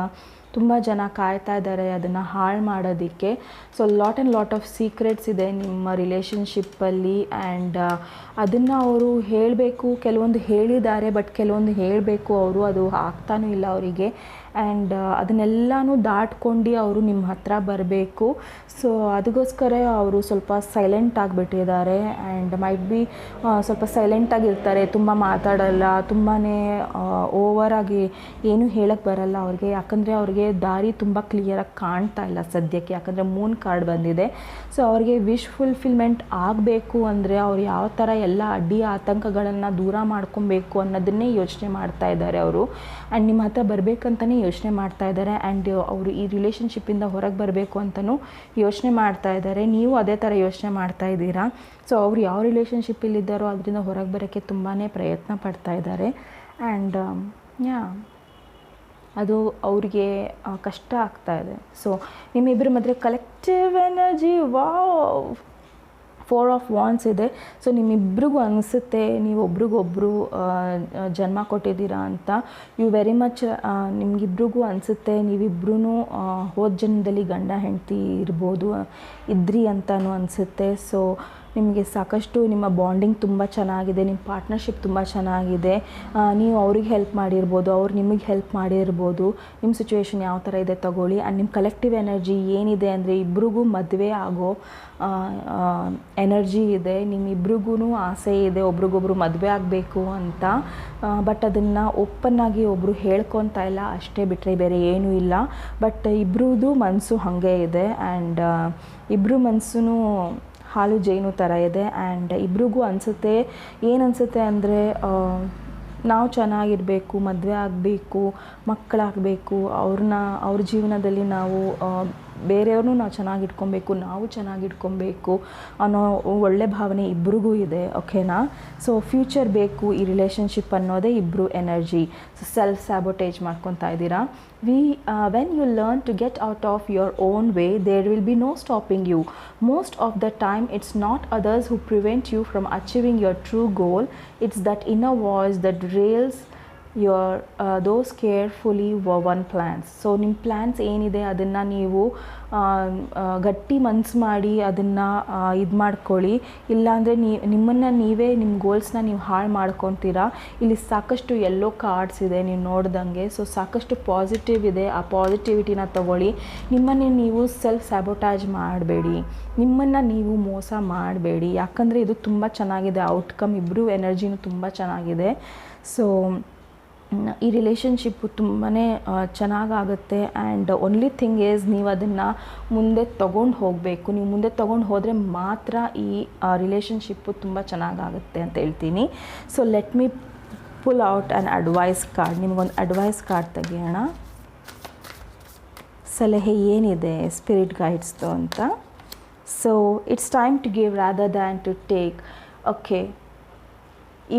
S1: ತುಂಬ ಜನ ಕಾಯ್ತಾ ಇದ್ದಾರೆ ಅದನ್ನು ಹಾಳು ಮಾಡೋದಕ್ಕೆ. ಸೊ ಲಾಟ್ ಆಫ್ ಸೀಕ್ರೆಟ್ಸ್ ಇದೆ ನಿಮ್ಮ ರಿಲೇಷನ್ಶಿಪ್ಪಲ್ಲಿ. ಆ್ಯಂಡ್ ಅದನ್ನು ಅವರು ಹೇಳಬೇಕು, ಕೆಲವೊಂದು ಹೇಳಿದ್ದಾರೆ, ಬಟ್ ಕೆಲವೊಂದು ಹೇಳಬೇಕು ಅವರು, ಅದು ಆಗ್ತಾನೂ ಇಲ್ಲ ಅವರಿಗೆ. ಆ್ಯಂಡ್ ಅದನ್ನೆಲ್ಲನೂ ದಾಟ್ಕೊಂಡು ಅವರು ನಿಮ್ಮ ಹತ್ರ ಬರಬೇಕು. ಸೊ ಅದಕ್ಕೋಸ್ಕರ ಅವರು ಸ್ವಲ್ಪ ಸೈಲೆಂಟ್ ಆಗಿಬಿಟ್ಟಿದ್ದಾರೆ. ಆ್ಯಂಡ್ ಮೈಟ್ ಬಿ ಸ್ವಲ್ಪ ಸೈಲೆಂಟಾಗಿರ್ತಾರೆ, ತುಂಬ ಮಾತಾಡಲ್ಲ, ತುಂಬಾ ಓವರಾಗಿ ಏನೂ ಹೇಳಕ್ಕೆ ಬರಲ್ಲ ಅವ್ರಿಗೆ. ಯಾಕಂದರೆ ಅವ್ರಿಗೆ ದಾರಿ ತುಂಬ ಕ್ಲಿಯರಾಗಿ ಕಾಣ್ತಾ ಇಲ್ಲ ಸದ್ಯಕ್ಕೆ, ಯಾಕಂದರೆ ಮೂನ್ ಕಾರ್ಡ್ ಬಂದಿದೆ. ಸೊ ಅವ್ರಿಗೆ ವಿಶ್ ಫುಲ್ಫಿಲ್ಮೆಂಟ್ ಆಗಬೇಕು ಅಂದರೆ ಅವ್ರು ಯಾವ ಥರ ಎಲ್ಲ ಅಡ್ಡಿ ಆತಂಕಗಳನ್ನು ದೂರ ಮಾಡ್ಕೊಬೇಕು ಅನ್ನೋದನ್ನೇ ಯೋಚನೆ ಮಾಡ್ತಾ ಇದ್ದಾರೆ ಅವರು. ಆ್ಯಂಡ್ ನಿಮ್ಮ ಹತ್ರ ಬರಬೇಕಂತಲೇ ಯೋಚನೆ ಮಾಡ್ತಾ ಇದ್ದಾರೆ. ಆ್ಯಂಡ್ ಅವರು ಈ ರಿಲೇಷನ್ಶಿಪ್ಪಿಂದ ಹೊರಗೆ ಬರಬೇಕು ಅಂತಲೂ ಯೋಚನೆ ಮಾಡ್ತಾ ಇದ್ದಾರೆ. ನೀವು ಅದೇ ಥರ ಯೋಚನೆ ಮಾಡ್ತಾ ಇದ್ದೀರಾ. ಸೊ ಅವ್ರು ಯಾವ ರಿಲೇಷನ್ಶಿಪ್ಪಲ್ಲಿದ್ದಾರೋ ಅದರಿಂದ ಹೊರಗೆ ಬರೋಕ್ಕೆ ತುಂಬಾ ಪ್ರಯತ್ನ ಪಡ್ತಾ ಇದ್ದಾರೆ. ಆ್ಯಂಡ್ ಅದು ಅವ್ರಿಗೆ ಕಷ್ಟ ಆಗ್ತಾ ಇದೆ. ಸೊ ನಿಮ್ಮಿಬ್ಬರ ಮಧ್ಯೆ ಕಲೆಕ್ಟಿವ್ ಎನರ್ಜಿ 4 ಆಫ್ ವಾಂಡ್ಸ್ ಇದೆ. ಸೊ ನಿಮ್ಮಿಬ್ರಿಗೂ ಅನಿಸುತ್ತೆ ನೀವು ಒಬ್ರಿಗೊಬ್ರು ಜನ್ಮ ಕೊಟ್ಟಿದ್ದೀರಾ ಅಂತ. ಯು ವೆರಿ ಮಚ್ ನಿಮಗಿಬ್ರಿಗೂ ಅನಿಸುತ್ತೆ ನೀವಿಬ್ರೂ ಹೋದ ಜನ್ಮದಲ್ಲಿ ಗಂಡ ಹೆಂಡತಿ ಇದ್ರಿ ಅಂತಲೂ ಅನಿಸುತ್ತೆ. ಸೊ ನಿಮಗೆ ಸಾಕಷ್ಟು ನಿಮ್ಮ ಬಾಂಡಿಂಗ್ ತುಂಬ ಚೆನ್ನಾಗಿದೆ, ನಿಮ್ಮ ಪಾರ್ಟ್ನರ್ಶಿಪ್ ತುಂಬ ಚೆನ್ನಾಗಿದೆ. ನೀವು ಅವ್ರಿಗೆ ಹೆಲ್ಪ್ ಮಾಡಿರ್ಬೋದು, ಅವ್ರು ನಿಮಗೆ ಹೆಲ್ಪ್ ಮಾಡಿರ್ಬೋದು. ನಿಮ್ಮ ಸಿಚುವೇಶನ್ ಯಾವ ಥರ ಇದೆ ತಗೊಳ್ಳಿ. ಆ್ಯಂಡ್ ನಿಮ್ಮ ಕಲೆಕ್ಟಿವ್ ಎನರ್ಜಿ ಏನಿದೆ ಅಂದರೆ ಇಬ್ರಿಗೂ ಮದುವೆ ಆಗೋ ಎನರ್ಜಿ ಇದೆ. ನಿಮ್ಮಿಬ್ರಿಗೂ ಆಸೆ ಇದೆ ಒಬ್ರಿಗೊಬ್ರು ಮದುವೆ ಆಗಬೇಕು ಅಂತ. ಬಟ್ ಅದನ್ನು ಓಪನ್ನಾಗಿ ಒಬ್ಬರು ಹೇಳ್ಕೊತಾ ಇಲ್ಲ, ಅಷ್ಟೇ ಬಿಟ್ಟರೆ ಬೇರೆ ಏನೂ ಇಲ್ಲ. ಬಟ್ ಇಬ್ರದ್ದು ಮನಸ್ಸು ಹಾಗೆ ಇದೆ. ಆ್ಯಂಡ್ ಇಬ್ಬರು ಮನಸ್ಸು ಹಾಲು ಜೇನು ಥರ ಇದೆ. ಆ್ಯಂಡ್ ಇಬ್ರಿಗೂ ಅನಿಸುತ್ತೆ, ಏನನ್ಸುತ್ತೆ ಅಂದರೆ ನಾವು ಚೆನ್ನಾಗಿರಬೇಕು, ಮದುವೆ ಆಗಬೇಕು, ಮಕ್ಕಳಾಗಬೇಕು, ಅವ್ರ ಜೀವನದಲ್ಲಿ ನಾವು ಬೇರೆಯವ್ರನ್ನೂ ನಾವು ಚೆನ್ನಾಗಿಟ್ಕೊಬೇಕು, ನಾವು ಚೆನ್ನಾಗಿಟ್ಕೊಬೇಕು ಅನ್ನೋ ಒಳ್ಳೆ ಭಾವನೆ ಇಬ್ರಿಗೂ ಇದೆ. ಓಕೆನಾ? ಸೊ ಫ್ಯೂಚರ್ ಬೇಕು ಈ ರಿಲೇಷನ್ಶಿಪ್ ಅನ್ನೋದೇ ಇಬ್ಬರು ಎನರ್ಜಿ. ಸೊ ಸೆಲ್ಫ್ ಸ್ಯಾಬೋಟೇಜ್ ಮಾಡ್ಕೊತಾ ಇದ್ದೀರಾ. when you learn to get out of your own way, there will be no stopping you. Most of the time it's not others who prevent you from achieving your true goal. It's that inner voice that rails your those carefully woven plans. So ನಿಮ್ಮ plans ಏನಿದೆ ಅದನ್ನು ನೀವು ಗಟ್ಟಿ ಮನ್ಸು ಮಾಡಿ ಅದನ್ನು ಇದು ಮಾಡ್ಕೊಳ್ಳಿ. ಇಲ್ಲಾಂದರೆ ನಿಮ್ಮನ್ನು ನೀವೇ ನಿಮ್ಮ ಗೋಲ್ಸ್ನ ನೀವು ಹಾಳು ಮಾಡ್ಕೊತೀರಾ. ಇಲ್ಲಿ ಸಾಕಷ್ಟು ಎಲ್ಲೋ ಕಾರ್ಡ್ಸ್ ಇದೆ ನೀವು ನೋಡ್ದಂಗೆ. ಸೊ ಸಾಕಷ್ಟು ಪಾಸಿಟಿವ್ ಇದೆ, ಆ ಪಾಸಿಟಿವಿಟಿನ ತಗೊಳ್ಳಿ. ನಿಮ್ಮನ್ನೇ ನೀವು ಸೆಲ್ಫ್ ಸ್ಯಾಬೋಟಾಜ್ ಮಾಡಬೇಡಿ, ನಿಮ್ಮನ್ನು ನೀವು ಮೋಸ ಮಾಡಬೇಡಿ. ಯಾಕಂದರೆ ಇದು ತುಂಬ ಚೆನ್ನಾಗಿದೆ ಔಟ್ಕಮ್, ಇಬ್ಬರು ಎನರ್ಜಿನೂ ತುಂಬ ಚೆನ್ನಾಗಿದೆ. ಸೊ ಈ ರಿಲೇಷನ್ಶಿಪ್ಪು ತುಂಬಾ ಚೆನ್ನಾಗಾಗುತ್ತೆ. ಆ್ಯಂಡ್ ಓನ್ಲಿ ಥಿಂಗ್ ಈಸ್ ನೀವು ಅದನ್ನು ಮುಂದೆ ತೊಗೊಂಡು ಹೋಗಬೇಕು. ನೀವು ಮುಂದೆ ತೊಗೊಂಡು ಹೋದರೆ ಮಾತ್ರ ಈ ರಿಲೇಷನ್ಶಿಪ್ಪು ತುಂಬ ಚೆನ್ನಾಗಾಗುತ್ತೆ ಅಂತ ಹೇಳ್ತೀನಿ. So let me pull out an advice card. ನಿಮಗೊಂದು ಅಡ್ವೈಸ್ ಕಾರ್ಡ್ ತೆಗಿಯೋಣ. ಸಲಹೆ ಏನಿದೆ ಸ್ಪಿರಿಟ್ ಗೈಡ್ಸ್ದು ಅಂತ. So it's time to give rather than to take. Okay,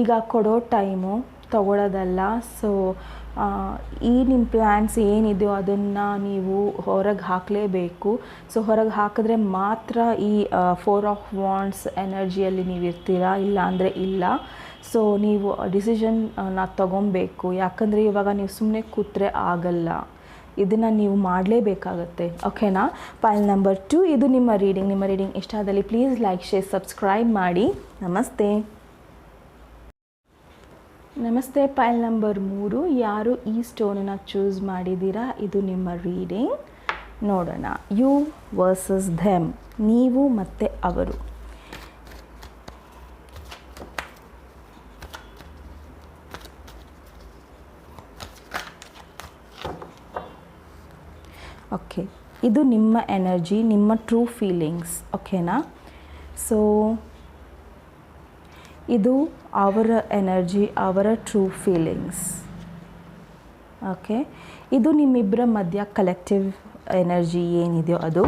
S1: ಈಗ ಕೊಡೋ ಟೈಮು, ತಗೊಳ್ಳೋದಲ್ಲ. ಸೊ ಈ ನಿಮ್ಮ ಪ್ಲ್ಯಾನ್ಸ್ ಏನಿದೆಯೋ ಅದನ್ನು ನೀವು ಹೊರಗೆ ಹಾಕಲೇಬೇಕು. ಸೊ ಹೊರಗೆ ಹಾಕಿದ್ರೆ ಮಾತ್ರ ಈ 4 ಆಫ್ ವಾಂಡ್ಸ್ ಎನರ್ಜಿಯಲ್ಲಿ ನೀವು ಇರ್ತೀರಾ, ಇಲ್ಲ ಅಂದರೆ ಇಲ್ಲ. ಸೊ ನೀವು ಡಿಸಿಷನ್ನ ತೊಗೊಬೇಕು. ಯಾಕಂದರೆ ಇವಾಗ ನೀವು ಸುಮ್ಮನೆ ಕೂತ್ರೆ ಆಗಲ್ಲ, ಇದನ್ನು ನೀವು ಮಾಡಲೇಬೇಕಾಗತ್ತೆ. ಓಕೆನಾ? ಪೈಲ್ ನಂಬರ್ 2 ಇದು ನಿಮ್ಮ ರೀಡಿಂಗ್ ಇಷ್ಟ ಆದಲ್ಲಿ ಪ್ಲೀಸ್ ಲೈಕ್, ಶೇರ್, ಸಬ್ಸ್ಕ್ರೈಬ್ ಮಾಡಿ. ನಮಸ್ತೆ. ಪೈಲ್ ನಂಬರ್ 3 ಯಾರು ಈ ಸ್ಟೋನನ್ನು ಚೂಸ್ ಮಾಡಿದ್ದೀರಾ, ಇದು ನಿಮ್ಮ ರೀಡಿಂಗ್. ನೋಡೋಣ. ಯು ವರ್ಸಸ್ ದೆಮ್, ನೀವು ಮತ್ತು ಅವರು. ಓಕೆ, ಇದು ನಿಮ್ಮ ಎನರ್ಜಿ, ನಿಮ್ಮ ಟ್ರೂ ಫೀಲಿಂಗ್ಸ್. ಓಕೆನಾ? ಸೊ ಇದು ಅವರ ಎನರ್ಜಿ, ಅವರ ಟ್ರೂ ಫೀಲಿಂಗ್ಸ್. ಓಕೆ, ಇದು ನಿಮ್ಮಿಬ್ಬರ ಮಧ್ಯ ಕಲೆಕ್ಟಿವ್ ಎನರ್ಜಿ ಏನಿದೆಯೋ ಅದು.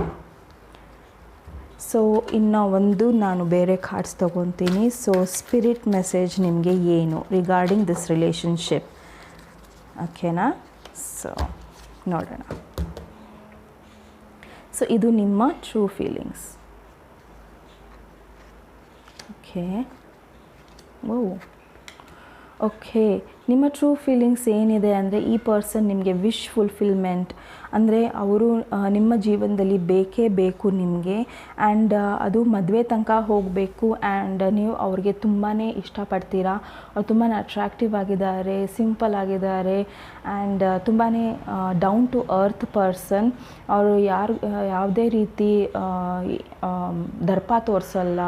S1: ಸೊ ಇನ್ನು ಒಂದು ನಾನು ಬೇರೆ ಕಾರ್ಡ್ಸ್ ತೊಗೊತೀನಿ. ಸೊ ಸ್ಪಿರಿಟ್ ಮೆಸೇಜ್ ನಿಮಗೆ ಏನು ರಿಗಾರ್ಡಿಂಗ್ ದಿಸ್ ರಿಲೇಷನ್ಶಿಪ್. ಓಕೆನಾ? ಸೊ ನೋಡೋಣ. ಸೊ ಇದು ನಿಮ್ಮ ಟ್ರೂ ಫೀಲಿಂಗ್ಸ್. ಓಕೆ, ನಿಮ್ಮ ಟ್ರೂ ಫೀಲಿಂಗ್ಸ್ ಏನಿದೆ ಅಂದರೆ ಈ ಪರ್ಸನ್ ನಿಮಗೆ ವಿಶ್ ಫುಲ್ಫಿಲ್ಮೆಂಟ್, ಅಂದರೆ ಅವರು ನಿಮ್ಮ ಜೀವನದಲ್ಲಿ ಬೇಕೇ ಬೇಕು ನಿಮಗೆ. ಆ್ಯಂಡ್ ಅದು ಮದುವೆ ತನಕ ಹೋಗಬೇಕು. ಆ್ಯಂಡ್ ನೀವು ಅವ್ರಿಗೆ ತುಂಬಾ ಇಷ್ಟಪಡ್ತೀರಾ. ಅವ್ರು ತುಂಬಾ ಅಟ್ರ್ಯಾಕ್ಟಿವ್ ಆಗಿದ್ದಾರೆ, ಸಿಂಪಲ್ ಆಗಿದ್ದಾರೆ, ಆ್ಯಂಡ್ ತುಂಬಾ ಡೌನ್ ಟು ಅರ್ತ್ ಪರ್ಸನ್. ಅವರು ಯಾವುದೇ ರೀತಿ ದರ್ಪ ತೋರಿಸಲ್ಲ.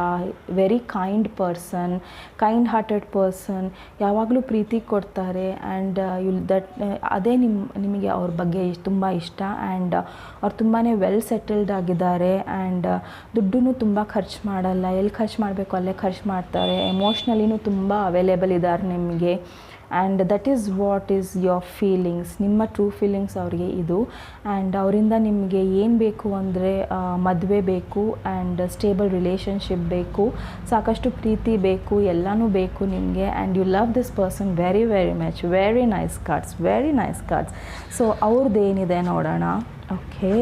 S1: Very kind person, kind hearted person. ಯಾವಾಗಲೂ ಪ್ರೀತಿ ಕೊಡ್ತಾರೆ. ಆ್ಯಂಡ್ ಅದೇ ನಿಮಗೆ ಅವ್ರ ಬಗ್ಗೆ ತುಂಬ ಇಷ್ಟ. ಆ್ಯಂಡ್ ಅವ್ರು ತುಂಬಾ ವೆಲ್ ಸೆಟಲ್ಡ್ ಆಗಿದ್ದಾರೆ. ಆ್ಯಂಡ್ ದುಡ್ಡೂ ತುಂಬ ಖರ್ಚು ಮಾಡಲ್ಲ, ಎಲ್ಲಿ ಖರ್ಚು ಮಾಡಬೇಕು ಅಲ್ಲೇ ಖರ್ಚು ಮಾಡ್ತಾರೆ. ಎಮೋಷ್ನಲಿನೂ ತುಂಬ ಅವೈಲೇಬಲ್ ಇದ್ದಾರೆ ನಿಮಗೆ. And that is what is your feelings, ನಿಮ್ಮ ಟ್ರೂ ಫೀಲಿಂಗ್ಸ್ ಅವರಿಗೆ ಇದು. ಆ್ಯಂಡ್ ಅವರಿಂದ ನಿಮಗೆ ಏನು ಬೇಕು ಅಂದರೆ ಮದುವೆ ಬೇಕು, ಆ್ಯಂಡ್ ಸ್ಟೇಬಲ್ ರಿಲೇಷನ್ಶಿಪ್ ಬೇಕು, ಸಾಕಷ್ಟು ಪ್ರೀತಿ ಬೇಕು, ಎಲ್ಲನೂ ಬೇಕು ನಿಮಗೆ. And you love this person very very much. Very nice cards. So ಅವ್ರದ್ದು ಏನಿದೆ ನೋಡೋಣ. Okay,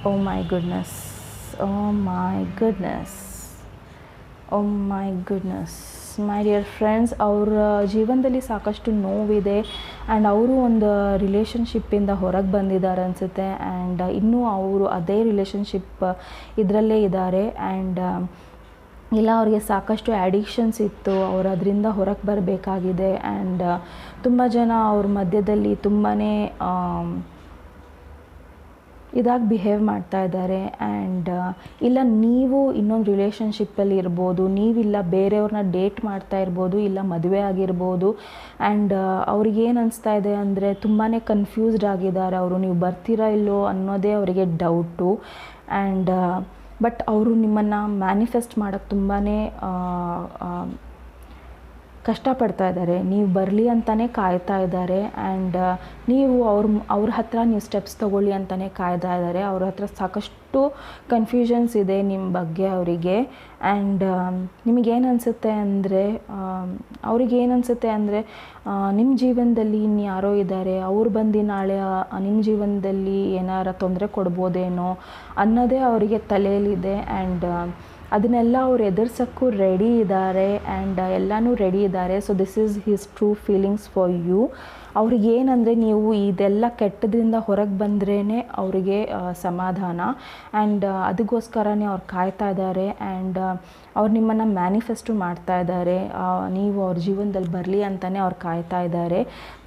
S1: oh my goodness. My dear friends, ಅವರ ಜೀವನದಲ್ಲಿ ಸಾಕಷ್ಟು ನೋವಿದೆ. ಆ್ಯಂಡ್ ಅವರು ಒಂದು ರಿಲೇಷನ್ಶಿಪ್ಪಿಂದ ಹೊರಗೆ ಬಂದಿದ್ದಾರೆ ಅನಿಸುತ್ತೆ. ಆ್ಯಂಡ್ ಇನ್ನೂ ಅವರು ಅದೇ ರಿಲೇಷನ್ಶಿಪ್ ಇದರಲ್ಲೇ ಇದ್ದಾರೆ. ಆ್ಯಂಡ್ ಇಲ್ಲ, ಅವ್ರಿಗೆ ಸಾಕಷ್ಟು ಅಡಿಕ್ಷನ್ಸ್ ಇತ್ತು, ಅವರು ಅದರಿಂದ ಹೊರಗೆ ಬರಬೇಕಾಗಿದೆ. ಆ್ಯಂಡ್ ತುಂಬ ಜನ ಅವ್ರ ಮಧ್ಯದಲ್ಲಿ ತುಂಬಾ ಇದಾಗಿ ಬಿಹೇವ್ ಮಾಡ್ತಾ ಇದ್ದಾರೆ. ಆ್ಯಂಡ್ ಇಲ್ಲ ನೀವು ಇನ್ನೊಂದು ರಿಲೇಷನ್ಶಿಪ್ಪಲ್ಲಿ ಇರ್ಬೋದು, ನೀವಿಲ್ಲ ಬೇರೆಯವ್ರನ್ನ ಡೇಟ್ ಮಾಡ್ತಾ ಇರ್ಬೋದು, ಇಲ್ಲ ಮದುವೆ ಆಗಿರ್ಬೋದು. ಆ್ಯಂಡ್ ಅವ್ರಿಗೇನು ಅನಿಸ್ತಾ ಇದೆ ಅಂದರೆ ತುಂಬಾ ಕನ್ಫ್ಯೂಸ್ಡ್ ಆಗಿದ್ದಾರೆ ಅವರು. ನೀವು ಬರ್ತೀರಾ ಇಲ್ಲೋ ಅನ್ನೋದೇ ಅವರಿಗೆ ಡೌಟು. ಆ್ಯಂಡ್ ಬಟ್ ಅವರು ನಿಮ್ಮನ್ನು ಮ್ಯಾನಿಫೆಸ್ಟ್ ಮಾಡೋಕ್ಕೆ ತುಂಬಾ ಕಷ್ಟಪಡ್ತಾ ಇದ್ದಾರೆ. ನೀವು ಬರಲಿ ಅಂತಲೇ ಕಾಯ್ತಾ ಇದ್ದಾರೆ. ಆ್ಯಂಡ್ ನೀವು ಅವ್ರ ಹತ್ರ ನೀವು ಸ್ಟೆಪ್ಸ್ ತೊಗೊಳ್ಳಿ ಅಂತಲೇ ಕಾಯ್ತಾ ಇದ್ದಾರೆ. ಅವ್ರ ಹತ್ರ ಸಾಕಷ್ಟು ಕನ್ಫ್ಯೂಷನ್ಸ್ ಇದೆ ನಿಮ್ಮ ಬಗ್ಗೆ ಅವರಿಗೆ. ಆ್ಯಂಡ್ ನಿಮಗೇನು ಅನಿಸುತ್ತೆ ಅಂದರೆ ನಿಮ್ಮ ಜೀವನದಲ್ಲಿ ಇನ್ಯಾರೋ ಇದ್ದಾರೆ, ಅವ್ರು ಬಂದು ನಾಳೆ ನಿಮ್ಮ ಜೀವನದಲ್ಲಿ ಏನಾರ ತೊಂದರೆ ಕೊಡ್ಬೋದೇನೋ ಅನ್ನೋದೇ ಅವರಿಗೆ ತಲೆಯಲ್ಲಿದೆ. ಆ್ಯಂಡ್ ಅದನ್ನೆಲ್ಲ ಅವ್ರು ಎದುರ್ಸೋಕ್ಕೂ ರೆಡಿ ಇದ್ದಾರೆ. ಆ್ಯಂಡ್ ಎಲ್ಲನೂ ರೆಡಿ ಇದ್ದಾರೆ. So this is his true feelings for you. ಅವ್ರಿಗೇನಂದರೆ ನೀವು ಇದೆಲ್ಲ ಕೆಟ್ಟದ್ರಿಂದ ಹೊರಗೆ ಬಂದ್ರೇ ಅವರಿಗೆ ಸಮಾಧಾನ. ಆ್ಯಂಡ್ ಅದಕ್ಕೋಸ್ಕರನೇ ಅವ್ರು ಕಾಯ್ತಾ ಇದ್ದಾರೆ. ಆ್ಯಂಡ್ ಅವ್ರು ನಿಮ್ಮನ್ನು ಮ್ಯಾನಿಫೆಸ್ಟು ಮಾಡ್ತಾ ಇದ್ದಾರೆ. ನೀವು ಅವ್ರ ಜೀವನದಲ್ಲಿ ಬರಲಿ ಅಂತಲೇ ಅವ್ರು ಕಾಯ್ತಾ ಇದ್ದಾರೆ.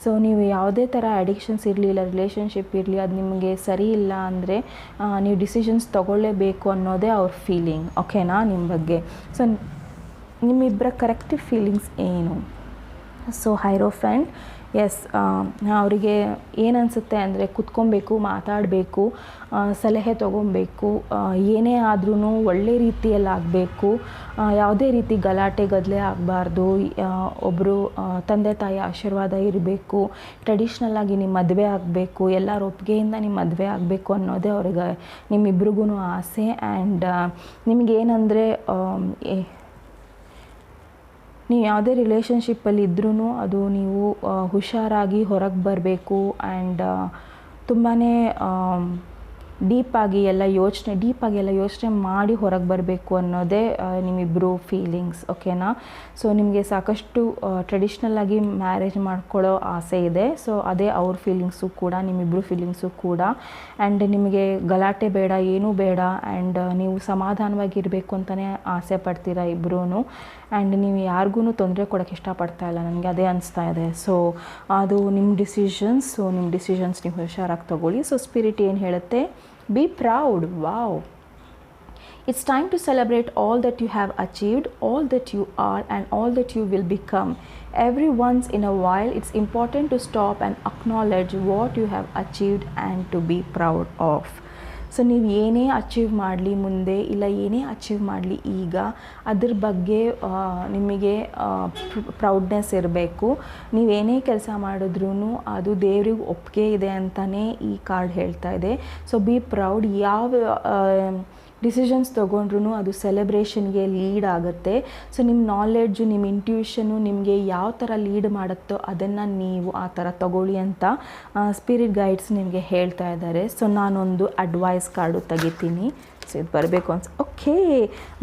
S1: ಸೊ ನೀವು ಯಾವುದೇ ಥರ ಅಡಿಕ್ಷನ್ಸ್ ಇರಲಿ, ಇಲ್ಲ ರಿಲೇಷನ್ಶಿಪ್ ಇರಲಿ, ಅದು ನಿಮಗೆ ಸರಿ ಇಲ್ಲ ಅಂದರೆ ನೀವು ಡಿಸಿಷನ್ಸ್ ತೊಗೊಳ್ಳೇಬೇಕು ಅನ್ನೋದೇ ಅವ್ರ ಫೀಲಿಂಗ್. ಓಕೆನಾ? ನಿಮ್ಮ ಬಗ್ಗೆ. ಸೊ ನಿಮ್ಮಿಬ್ಬರ ಕರೆಕ್ಟಿವ್ ಫೀಲಿಂಗ್ಸ್ ಏನು? ಸೊ ಹೈರೋಫೆಂಟ್, ಎಸ್, ಅವರಿಗೆ ಏನನ್ಸುತ್ತೆ ಅಂದರೆ ಕುತ್ಕೊಬೇಕು, ಮಾತಾಡಬೇಕು, ಸಲಹೆ ತೊಗೊಬೇಕು, ಏನೇ ಆದ್ರೂ ಒಳ್ಳೆ ರೀತಿಯಲ್ಲಿ ಆಗಬೇಕು, ಯಾವುದೇ ರೀತಿ ಗಲಾಟೆ ಗದ್ದಲೆ ಆಗಬಾರ್ದು, ಒಬ್ಬರು ತಂದೆ ತಾಯಿ ಆಶೀರ್ವಾದ ಇರಬೇಕು, ಟ್ರೆಡಿಷ್ನಲ್ಲಾಗಿ ನಿಮ್ಮ ಮದುವೆ ಆಗಬೇಕು, ಎಲ್ಲರ ಒಪ್ಪಿಗೆಯಿಂದ ನಿಮ್ಮ ಮದುವೆ ಆಗಬೇಕು ಅನ್ನೋದೇ ಅವ್ರಿಗೆ ನಿಮ್ಮಿಬ್ರಿಗೂ ಆಸೆ. ಆ್ಯಂಡ್ ನಿಮಗೇನಂದರೆ ನೀವು ಯಾವುದೇ ರಿಲೇಷನ್ಶಿಪ್ಪಲ್ಲಿ ಇದ್ರೂ ಅದು ನೀವು ಹುಷಾರಾಗಿ ಹೊರಗೆ ಬರಬೇಕು. ಆ್ಯಂಡ್ ತುಂಬಾ ಡೀಪಾಗಿ ಎಲ್ಲ ಯೋಚನೆ ಮಾಡಿ ಹೊರಗೆ ಬರಬೇಕು ಅನ್ನೋದೇ ನಿಮ್ಮಿಬ್ಬರು ಫೀಲಿಂಗ್ಸ್, ಓಕೆನಾ. ಸೊ ನಿಮಗೆ ಸಾಕಷ್ಟು ಟ್ರೆಡಿಷ್ನಲ್ ಆಗಿ ಮ್ಯಾರೇಜ್ ಮಾಡ್ಕೊಳ್ಳೋ ಆಸೆ ಇದೆ. ಸೊ ಅದೇ ಅವ್ರ ಫೀಲಿಂಗ್ಸು ಕೂಡ, ನಿಮ್ಮಿಬ್ಬರು ಫೀಲಿಂಗ್ಸು ಕೂಡ. ಆ್ಯಂಡ್ ನಿಮಗೆ ಗಲಾಟೆ ಬೇಡ, ಏನೂ ಬೇಡ, ಆ್ಯಂಡ್ ನೀವು ಸಮಾಧಾನವಾಗಿರಬೇಕು ಅಂತಲೇ ಆಸೆ ಪಡ್ತೀರಾ ಇಬ್ಬರೂ. ಆ್ಯಂಡ್ ನೀವು ಯಾರಿಗೂ ತೊಂದರೆ ಕೊಡೋಕ್ಕೆ ಇಷ್ಟಪಡ್ತಾ ಇಲ್ಲ, ನನಗೆ ಅದೇ ಅನಿಸ್ತಾ ಇದೆ. ಸೊ ಅದು ನಿಮ್ಮ ಡಿಸಿಷನ್ಸ್. ಸೊ ನಿಮ್ಮ ಡಿಸಿಷನ್ಸ್ ನೀವು ಹುಷಾರಾಗಿ ತೊಗೊಳ್ಳಿ. ಸೊ ಸ್ಪಿರಿಟ್ ಏನು ಹೇಳುತ್ತೆ, be proud. Wow, it's time to celebrate all that you have achieved, all that you are, and all that you will become. Every once in a while, it's important to stop and acknowledge what you have achieved and to be proud of. So ನೀವು ಏನೇ achieve ಮಾಡಲಿ ಮುಂದೆ, ಇಲ್ಲ ಏನೇ achieve ಮಾಡಲಿ ಈಗ, ಅದ್ರ ಬಗ್ಗೆ ನಿಮಗೆ ಪ್ರೌಡ್ನೆಸ್ ಇರಬೇಕು. ನೀವೇನೇ ಕೆಲಸ ಮಾಡಿದ್ರೂ ಅದು ದೇವ್ರಿಗೆ ಒಪ್ಪಿಗೆ ಇದೆ ಅಂತಲೇ ಈ ಕಾರ್ಡ್ ಹೇಳ್ತಾ ಇದೆ. So be proud. ಯಾವ ಡಿಸಿಷನ್ಸ್ ತೊಗೊಂಡ್ರೂ ಅದು ಸೆಲೆಬ್ರೇಷನ್ಗೆ ಲೀಡ್ ಆಗುತ್ತೆ. ಸೊ ನಿಮ್ಮ ನಾಲೆಡ್ಜು, ನಿಮ್ಮ ಇಂಟ್ಯೂಷನು ನಿಮಗೆ ಯಾವ ಥರ ಲೀಡ್ ಮಾಡುತ್ತೋ ಅದನ್ನು ನೀವು ಆ ಥರ ತೊಗೊಳ್ಳಿ ಅಂತ ಸ್ಪಿರಿಟ್ ಗೈಡ್ಸ್ ನಿಮಗೆ ಹೇಳ್ತಾ ಇದ್ದಾರೆ. ಸೊ ನಾನೊಂದು ಅಡ್ವೈಸ್ ಕಾರ್ಡು ತೆಗಿತೀನಿ. ಸೊ ಇದು ಬರಬೇಕು okay.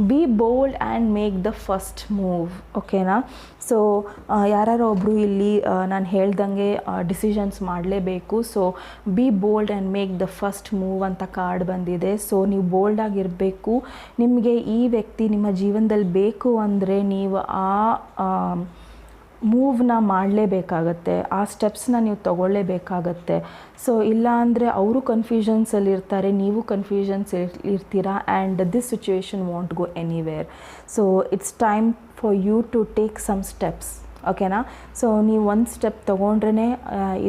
S1: B bold and make the first move, ಓಕೆನಾ. ಸೊ ಯಾರು ಒಬ್ಬರು ಇಲ್ಲಿ ನಾನು ಹೇಳ್ದಂಗೆ ಡಿಸಿಷನ್ಸ್ ಮಾಡಲೇಬೇಕು. So B bold and make the first move ಅಂತ ಕಾರ್ಡ್ ಬಂದಿದೆ. ಸೊ ನೀವು ಬೋಲ್ಡಾಗಿರಬೇಕು. ನಿಮಗೆ ಈ ವ್ಯಕ್ತಿ ನಿಮ್ಮ ಜೀವನದಲ್ಲಿ ಬೇಕು ಅಂದರೆ ನೀವು ಆ ಮೂವ್ನ ಮಾಡಲೇಬೇಕಾಗತ್ತೆ, ಆ ಸ್ಟೆಪ್ಸ್ನ ನೀವು ತೊಗೊಳ್ಳೇಬೇಕಾಗತ್ತೆ. ಸೊ ಇಲ್ಲ ಅಂದರೆ ಅವರು ಕನ್ಫ್ಯೂಷನ್ಸಲ್ಲಿ ಇರ್ತಾರೆ, ನೀವು ಕನ್ಫ್ಯೂಷನ್ಸ್ ಇರ್ತೀರಾ. And this situation won't go anywhere. So it's time for you to take some steps, ಓಕೆನಾ. ಸೊ ನೀವು ಒಂದು ಸ್ಟೆಪ್ ತೊಗೊಂಡ್ರೇ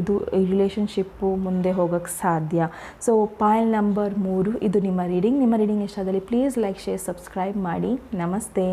S1: ಇದು ಈ ರಿಲೇಷನ್ಶಿಪ್ಪು ಮುಂದೆ ಹೋಗೋಕ್ಕೆ ಸಾಧ್ಯ. ಸೊ ಪಾಯಲ್ ನಂಬರ್ 3 ಇದು ನಿಮ್ಮ ರೀಡಿಂಗ್. ನಿಮ್ಮ ರೀಡಿಂಗ್ ಇಷ್ಟ ಆದಲ್ಲಿ ಪ್ಲೀಸ್ ಲೈಕ್, ಶೇರ್, ಸಬ್ಸ್ಕ್ರೈಬ್ ಮಾಡಿ. ನಮಸ್ತೆ.